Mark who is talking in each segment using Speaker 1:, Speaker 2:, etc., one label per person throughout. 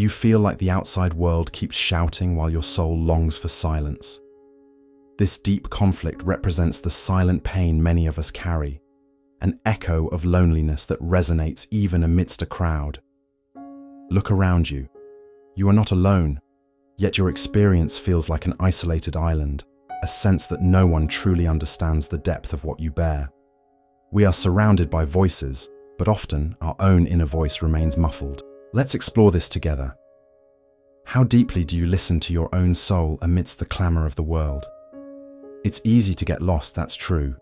Speaker 1: Do you feel like the outside world keeps shouting while your soul longs for silence? This deep conflict represents the silent pain many of us carry, an echo of loneliness that resonates even amidst a crowd. Look around you. You are not alone, yet your experience feels like an isolated island, a sense that no one truly understands the depth of what you bear. We are surrounded by voices, but often our own inner voice remains muffled. Let's explore this together. How deeply do you listen to your own soul amidst the clamor of the world? It's easy to get lost, that's true.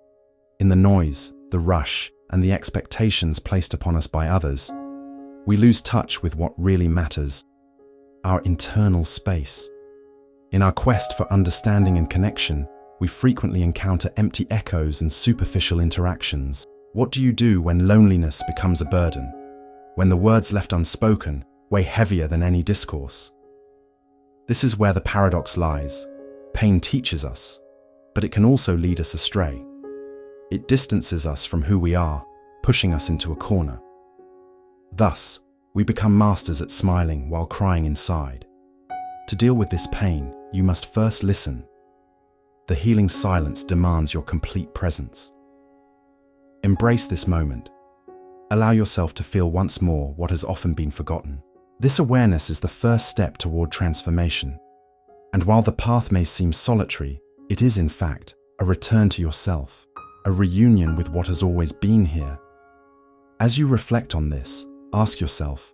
Speaker 1: In the noise, the rush, and the expectations placed upon us by others, we lose touch with what really matters, our internal space. In our quest for understanding and connection, we frequently encounter empty echoes and superficial interactions. What do you do when loneliness becomes a burden? When the words left unspoken weigh heavier than any discourse? This is where the paradox lies. Pain teaches us, but it can also lead us astray. It distances us from who we are, pushing us into a corner. Thus, we become masters at smiling while crying inside. To deal with this pain, you must first listen. The healing silence demands your complete presence. Embrace this moment. Allow yourself to feel once more what has often been forgotten. This awareness is the first step toward transformation. And while the path may seem solitary, it is in fact a return to yourself, a reunion with what has always been here. As you reflect on this, ask yourself,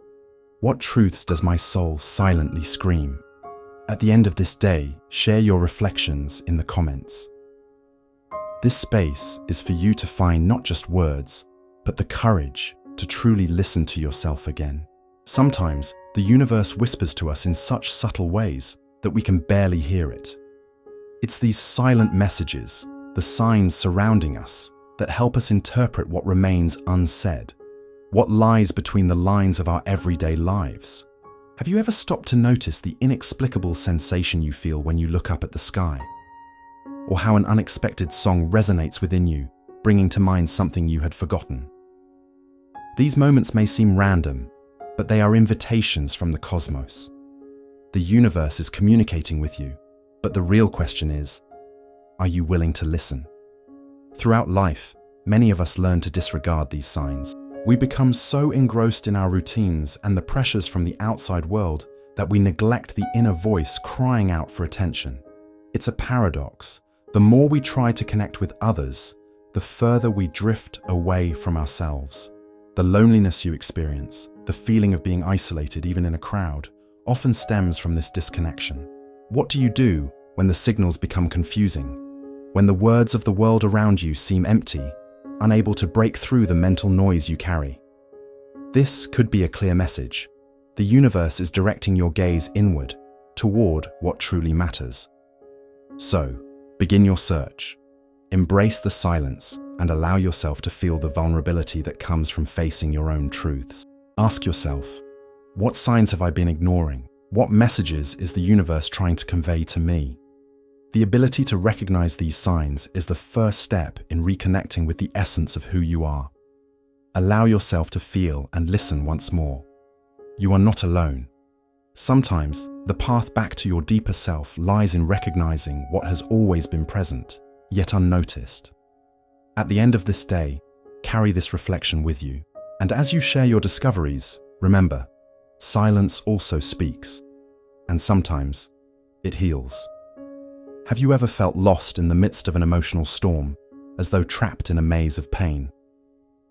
Speaker 1: what truths does my soul silently scream? At the end of this day, share your reflections in the comments. This space is for you to find not just words, but the courage to truly listen to yourself again. Sometimes, the universe whispers to us in such subtle ways that we can barely hear it. It's these silent messages, the signs surrounding us, that help us interpret what remains unsaid, what lies between the lines of our everyday lives. Have you ever stopped to notice the inexplicable sensation you feel when you look up at the sky? Or how an unexpected song resonates within you, bringing to mind something you had forgotten? These moments may seem random, but they are invitations from the cosmos. The universe is communicating with you, but the real question is, are you willing to listen? Throughout life, many of us learn to disregard these signs. We become so engrossed in our routines and the pressures from the outside world that we neglect the inner voice crying out for attention. It's a paradox. The more we try to connect with others, the further we drift away from ourselves. The loneliness you experience, the feeling of being isolated even in a crowd, often stems from this disconnection. What do you do when the signals become confusing? When the words of the world around you seem empty, unable to break through the mental noise you carry? This could be a clear message. The universe is directing your gaze inward, toward what truly matters. So, begin your search. Embrace the silence and allow yourself to feel the vulnerability that comes from facing your own truths. Ask yourself, what signs have I been ignoring? What messages is the universe trying to convey to me? The ability to recognize these signs is the first step in reconnecting with the essence of who you are. Allow yourself to feel and listen once more. You are not alone. Sometimes, the path back to your deeper self lies in recognizing what has always been present, yet unnoticed. At the end of this day, carry this reflection with you. And as you share your discoveries, remember, silence also speaks. And sometimes, it heals. Have you ever felt lost in the midst of an emotional storm, as though trapped in a maze of pain?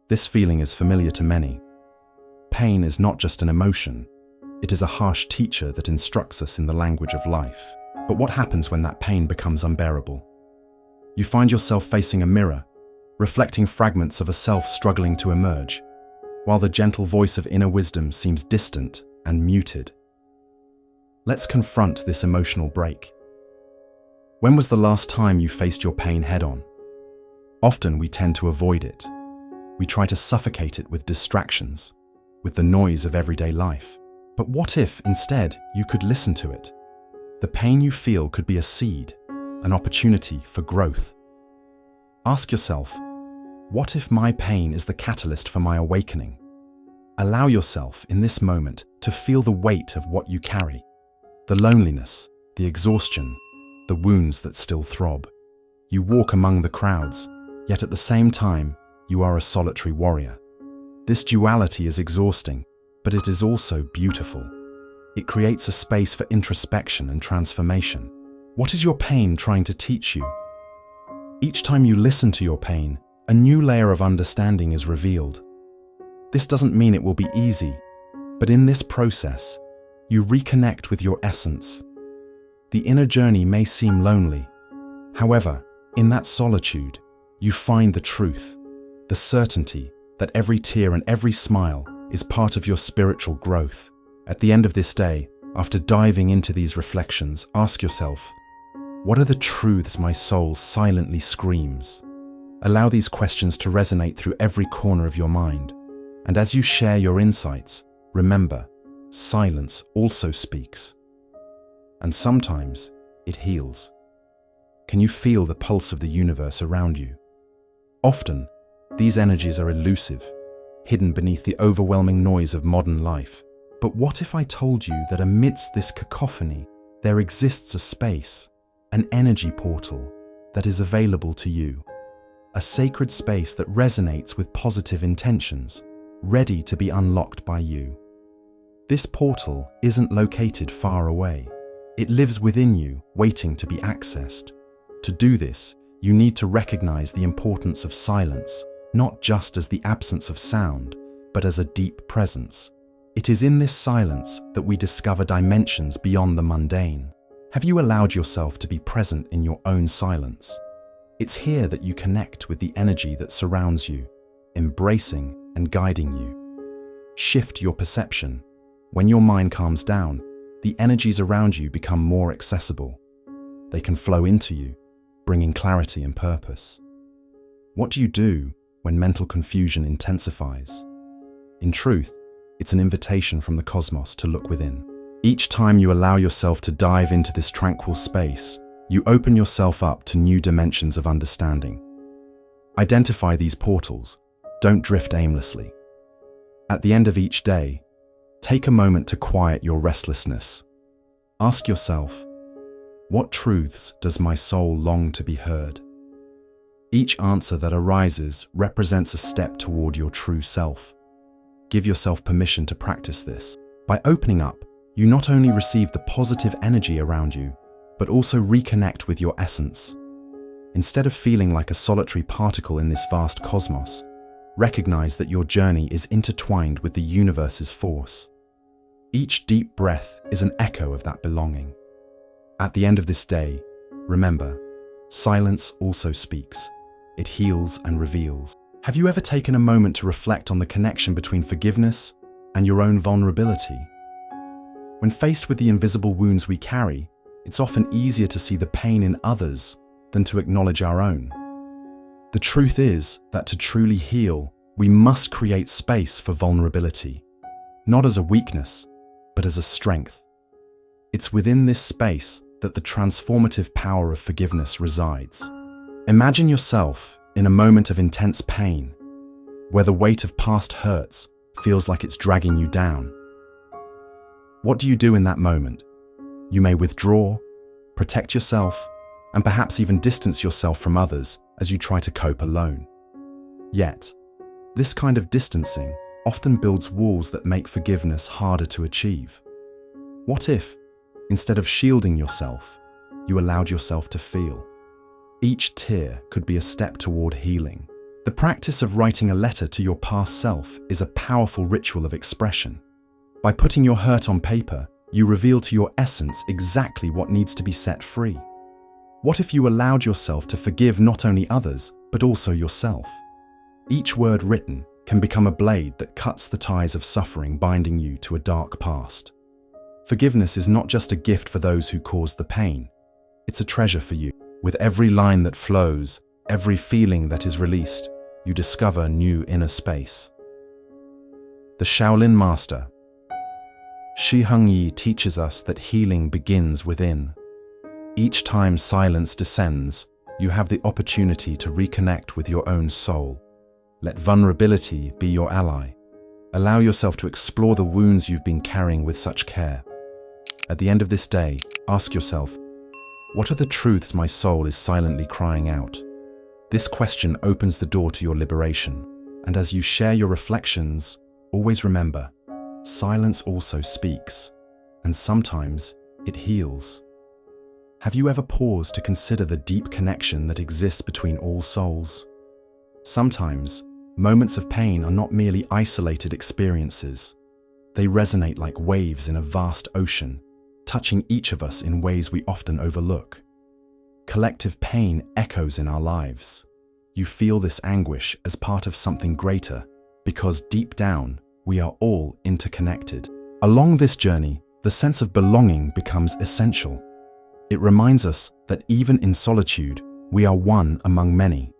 Speaker 1: This feeling is familiar to many. Pain is not just an emotion. It is a harsh teacher that instructs us in the language of life. But what happens when that pain becomes unbearable? You find yourself facing a mirror, reflecting fragments of a self struggling to emerge, while the gentle voice of inner wisdom seems distant and muted. Let's confront this emotional break. When was the last time you faced your pain head-on? Often we tend to avoid it. We try to suffocate it with distractions, with the noise of everyday life. But what if, instead, you could listen to it? The pain you feel could be a seed, an opportunity for growth. Ask yourself, what if my pain is the catalyst for my awakening? Allow yourself in this moment to feel the weight of what you carry, the loneliness, the exhaustion, the wounds that still throb. You walk among the crowds, yet at the same time, you are a solitary warrior. This duality is exhausting, but it is also beautiful. It creates a space for introspection and transformation. What is your pain trying to teach you? Each time you listen to your pain, a new layer of understanding is revealed. This doesn't mean it will be easy, but in this process, you reconnect with your essence. The inner journey may seem lonely. However, in that solitude, you find the truth, the certainty that every tear and every smile is part of your spiritual growth. At the end of this day, after diving into these reflections, ask yourself, what are the truths my soul silently screams? Allow these questions to resonate through every corner of your mind. And as you share your insights, remember, silence also speaks. And sometimes it heals. Can you feel the pulse of the universe around you? Often, these energies are elusive, hidden beneath the overwhelming noise of modern life. But what if I told you that amidst this cacophony, there exists a space, an energy portal that is available to you? A sacred space that resonates with positive intentions, ready to be unlocked by you. This portal isn't located far away. It lives within you, waiting to be accessed. To do this, you need to recognize the importance of silence, not just as the absence of sound, but as a deep presence. It is in this silence that we discover dimensions beyond the mundane. Have you allowed yourself to be present in your own silence? It's here that you connect with the energy that surrounds you, embracing and guiding you. Shift your perception. When your mind calms down, the energies around you become more accessible. They can flow into you, bringing clarity and purpose. What do you do when mental confusion intensifies? In truth, it's an invitation from the cosmos to look within. Each time you allow yourself to dive into this tranquil space, you open yourself up to new dimensions of understanding. Identify these portals. Don't drift aimlessly. At the end of each day, take a moment to quiet your restlessness. Ask yourself, what truths does my soul long to be heard? Each answer that arises represents a step toward your true self. Give yourself permission to practice this. By opening up, you not only receive the positive energy around you, but also reconnect with your essence. Instead of feeling like a solitary particle in this vast cosmos, recognize that your journey is intertwined with the universe's force. Each deep breath is an echo of that belonging. At the end of this day, remember, silence also speaks. It heals and reveals. Have you ever taken a moment to reflect on the connection between forgiveness and your own vulnerability? When faced with the invisible wounds we carry, it's often easier to see the pain in others than to acknowledge our own. The truth is that to truly heal, we must create space for vulnerability, not as a weakness, but as a strength. It's within this space that the transformative power of forgiveness resides. Imagine yourself in a moment of intense pain, where the weight of past hurts feels like it's dragging you down. What do you do in that moment? You may withdraw, protect yourself, and perhaps even distance yourself from others as you try to cope alone. Yet, this kind of distancing often builds walls that make forgiveness harder to achieve. What if, instead of shielding yourself, you allowed yourself to feel? Each tear could be a step toward healing. The practice of writing a letter to your past self is a powerful ritual of expression. By putting your hurt on paper, you reveal to your essence exactly what needs to be set free. What if you allowed yourself to forgive not only others, but also yourself? Each word written can become a blade that cuts the ties of suffering binding you to a dark past. Forgiveness is not just a gift for those who caused the pain, it's a treasure for you. With every line that flows, every feeling that is released, you discover new inner space. The Shaolin Master, Shi Heng teaches us that healing begins within. Each time silence descends, you have the opportunity to reconnect with your own soul. Let vulnerability be your ally. Allow yourself to explore the wounds you've been carrying with such care. At the end of this day, ask yourself, what are the truths my soul is silently crying out? This question opens the door to your liberation, and as you share your reflections, always remember, silence also speaks, and sometimes it heals. Have you ever paused to consider the deep connection that exists between all souls? Sometimes, moments of pain are not merely isolated experiences. They resonate like waves in a vast ocean, touching each of us in ways we often overlook. Collective pain echoes in our lives. You feel this anguish as part of something greater, because deep down, we are all interconnected. Along this journey, the sense of belonging becomes essential. It reminds us that even in solitude, we are one among many.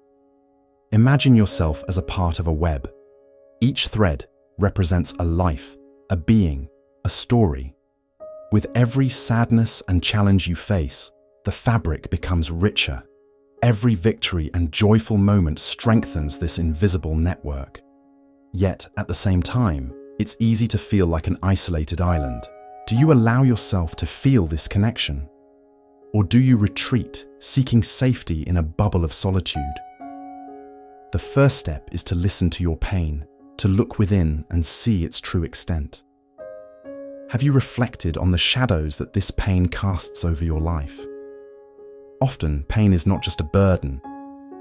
Speaker 1: Imagine yourself as a part of a web. Each thread represents a life, a being, a story. With every sadness and challenge you face, the fabric becomes richer. Every victory and joyful moment strengthens this invisible network. Yet, at the same time, it's easy to feel like an isolated island. Do you allow yourself to feel this connection? Or do you retreat, seeking safety in a bubble of solitude? The first step is to listen to your pain, to look within and see its true extent. Have you reflected on the shadows that this pain casts over your life? Often, pain is not just a burden.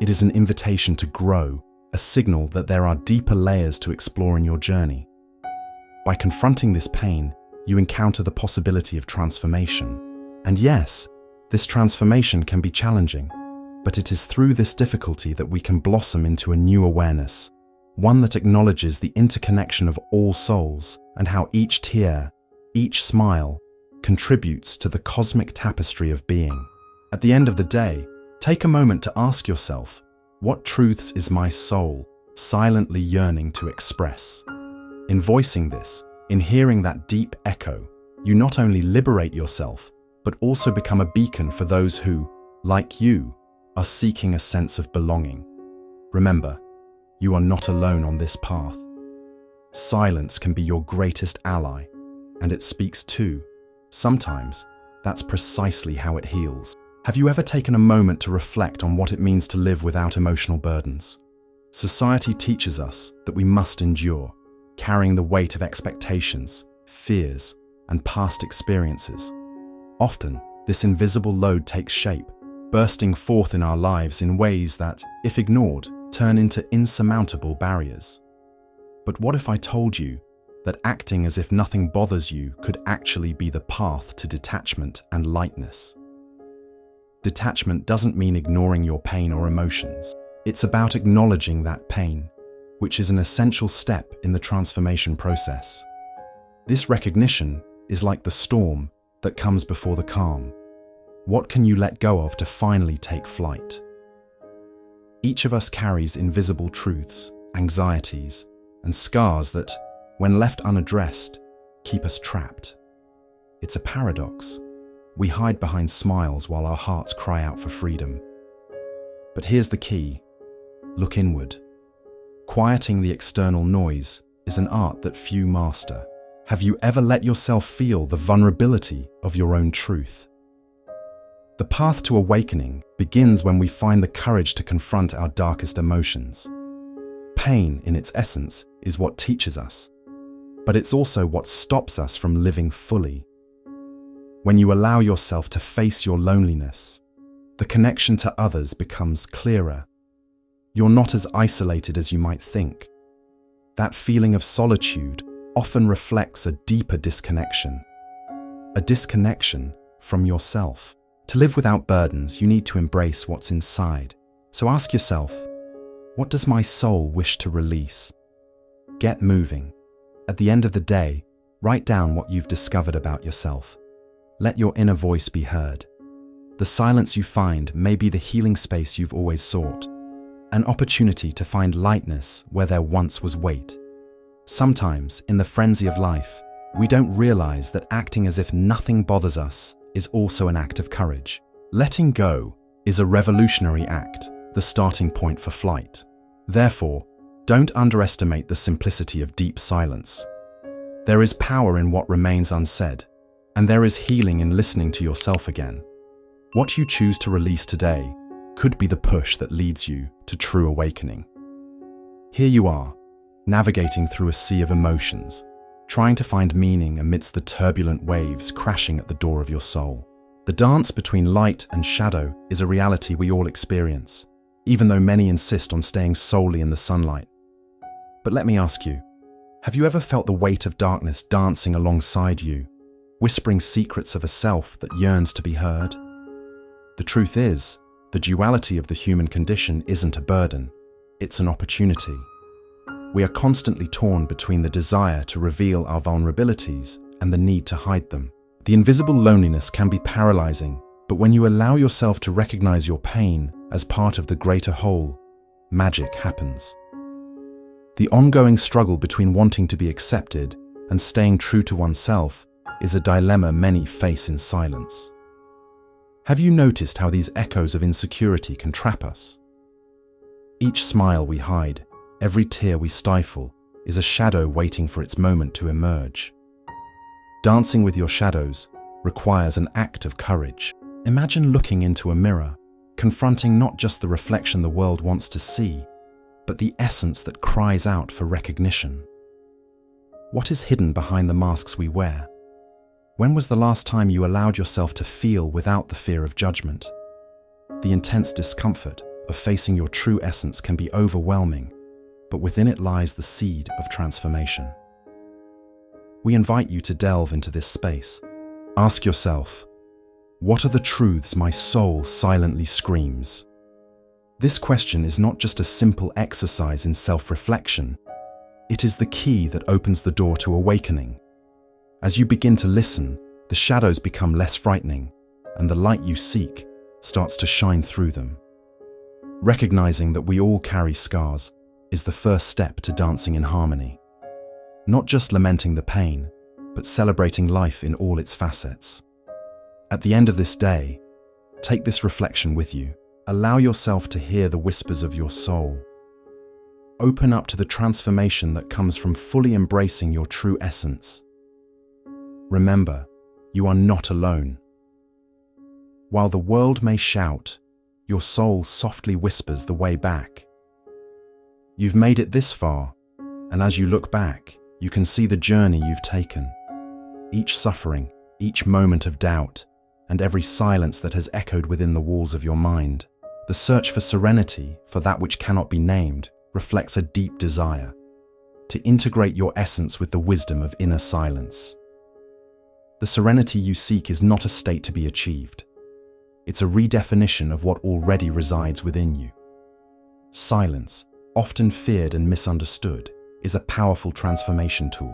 Speaker 1: It is an invitation to grow, a signal that there are deeper layers to explore in your journey. By confronting this pain, you encounter the possibility of transformation. And yes, this transformation can be challenging, but it is through this difficulty that we can blossom into a new awareness, one that acknowledges the interconnection of all souls and how each tear, each smile, contributes to the cosmic tapestry of being. At the end of the day, take a moment to ask yourself, what truths is my soul silently yearning to express? In voicing this, in hearing that deep echo, you not only liberate yourself, but also become a beacon for those who, like you, are seeking a sense of belonging. Remember, you are not alone on this path. Silence can be your greatest ally, and it speaks too. Sometimes, that's precisely how it heals. Have you ever taken a moment to reflect on what it means to live without emotional burdens? Society teaches us that we must endure, carrying the weight of expectations, fears, and past experiences. Often, this invisible load takes shape, bursting forth in our lives in ways that, if ignored, turn into insurmountable barriers. But what if I told you that acting as if nothing bothers you could actually be the path to detachment and lightness? Detachment doesn't mean ignoring your pain or emotions. It's about acknowledging that pain, which is an essential step in the transformation process. This recognition is like the storm that comes before the calm. What can you let go of to finally take flight? Each of us carries invisible truths, anxieties, and scars that, when left unaddressed, keep us trapped. It's a paradox. We hide behind smiles while our hearts cry out for freedom. But here's the key. Look inward. Quieting the external noise is an art that few master. Have you ever let yourself feel the vulnerability of your own truth? The path to awakening begins when we find the courage to confront our darkest emotions. Pain, in its essence, is what teaches us, but it's also what stops us from living fully. When you allow yourself to face your loneliness, the connection to others becomes clearer. You're not as isolated as you might think. That feeling of solitude often reflects a deeper disconnection. A disconnection from yourself. To live without burdens, you need to embrace what's inside. So ask yourself, what does my soul wish to release? Get moving. At the end of the day, write down what you've discovered about yourself. Let your inner voice be heard. The silence you find may be the healing space you've always sought, an opportunity to find lightness where there once was weight. Sometimes, in the frenzy of life, we don't realize that acting as if nothing bothers us is also an act of courage. Letting go is a revolutionary act, the starting point for flight. Therefore, Don't underestimate the simplicity of deep silence. There is power in what remains unsaid, and there is healing in listening to yourself again. What you choose to release today could be the push that leads you to true awakening. Here you are, navigating through a sea of emotions, trying to find meaning amidst the turbulent waves crashing at the door of your soul. The dance between light and shadow is a reality we all experience, even though many insist on staying solely in the sunlight. But let me ask you, have you ever felt the weight of darkness dancing alongside you, whispering secrets of a self that yearns to be heard? The truth is, the duality of the human condition isn't a burden, it's an opportunity. We are constantly torn between the desire to reveal our vulnerabilities and the need to hide them. The invisible loneliness can be paralyzing, but when you allow yourself to recognize your pain as part of the greater whole, magic happens. The ongoing struggle between wanting to be accepted and staying true to oneself is a dilemma many face in silence. Have you noticed how these echoes of insecurity can trap us? Each smile we hide, every tear we stifle, is a shadow waiting for its moment to emerge. Dancing with your shadows requires an act of courage. Imagine looking into a mirror, confronting not just the reflection the world wants to see, but the essence that cries out for recognition. What is hidden behind the masks we wear? When was the last time you allowed yourself to feel without the fear of judgment? The intense discomfort of facing your true essence can be overwhelming, but within it lies the seed of transformation. We invite you to delve into this space. Ask yourself, what are the truths my soul silently screams? This question is not just a simple exercise in self-reflection. It is the key that opens the door to awakening. As you begin to listen, the shadows become less frightening, and the light you seek starts to shine through them. Recognizing that we all carry scars is the first step to dancing in harmony. Not just lamenting the pain, but celebrating life in all its facets. At the end of this day, take this reflection with you. Allow yourself to hear the whispers of your soul. Open up to the transformation that comes from fully embracing your true essence. Remember, you are not alone. While the world may shout, your soul softly whispers the way back. You've made it this far, and as you look back, you can see the journey you've taken. Each suffering, each moment of doubt, and every silence that has echoed within the walls of your mind. The search for serenity, for that which cannot be named, reflects a deep desire to integrate your essence with the wisdom of inner silence. The serenity you seek is not a state to be achieved. It's a redefinition of what already resides within you. Silence, often feared and misunderstood, is a powerful transformation tool.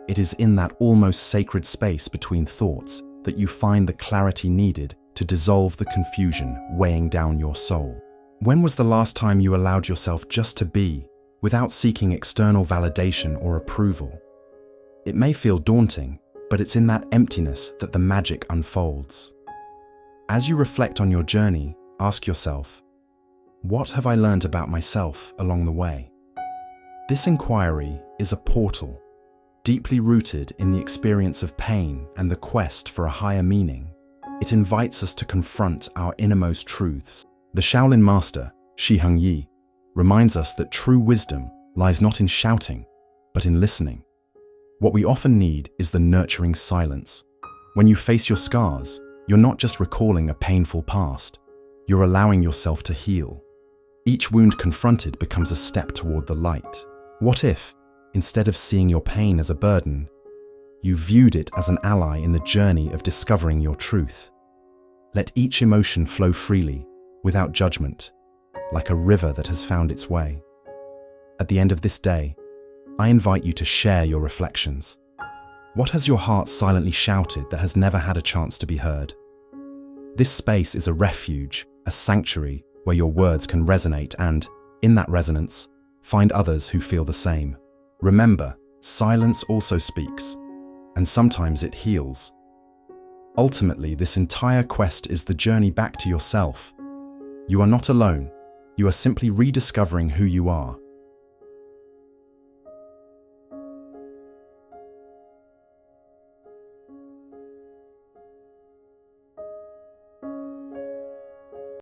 Speaker 1: It is in that almost sacred space between thoughts that you find the clarity needed to dissolve the confusion weighing down your soul. When was the last time you allowed yourself just to be, without seeking external validation or approval? It may feel daunting, but it's in that emptiness that the magic unfolds. As you reflect on your journey, ask yourself, what have I learned about myself along the way? This inquiry is a portal, deeply rooted in the experience of pain and the quest for a higher meaning. It invites us to confront our innermost truths. The Shaolin master, Shi Heng reminds us that true wisdom lies not in shouting, but in listening. What we often need is the nurturing silence. When you face your scars, you're not just recalling a painful past, you're allowing yourself to heal. Each wound confronted becomes a step toward the light. What if, instead of seeing your pain as a burden, you viewed it as an ally in the journey of discovering your truth? Let each emotion flow freely, without judgment, like a river that has found its way. At the end of this day, I invite you to share your reflections. What has your heart silently shouted that has never had a chance to be heard? This space is a refuge, a sanctuary where your words can resonate and, in that resonance, find others who feel the same. Remember, silence also speaks, and sometimes it heals. Ultimately, this entire quest is the journey back to yourself. You are not alone. You are simply rediscovering who you are,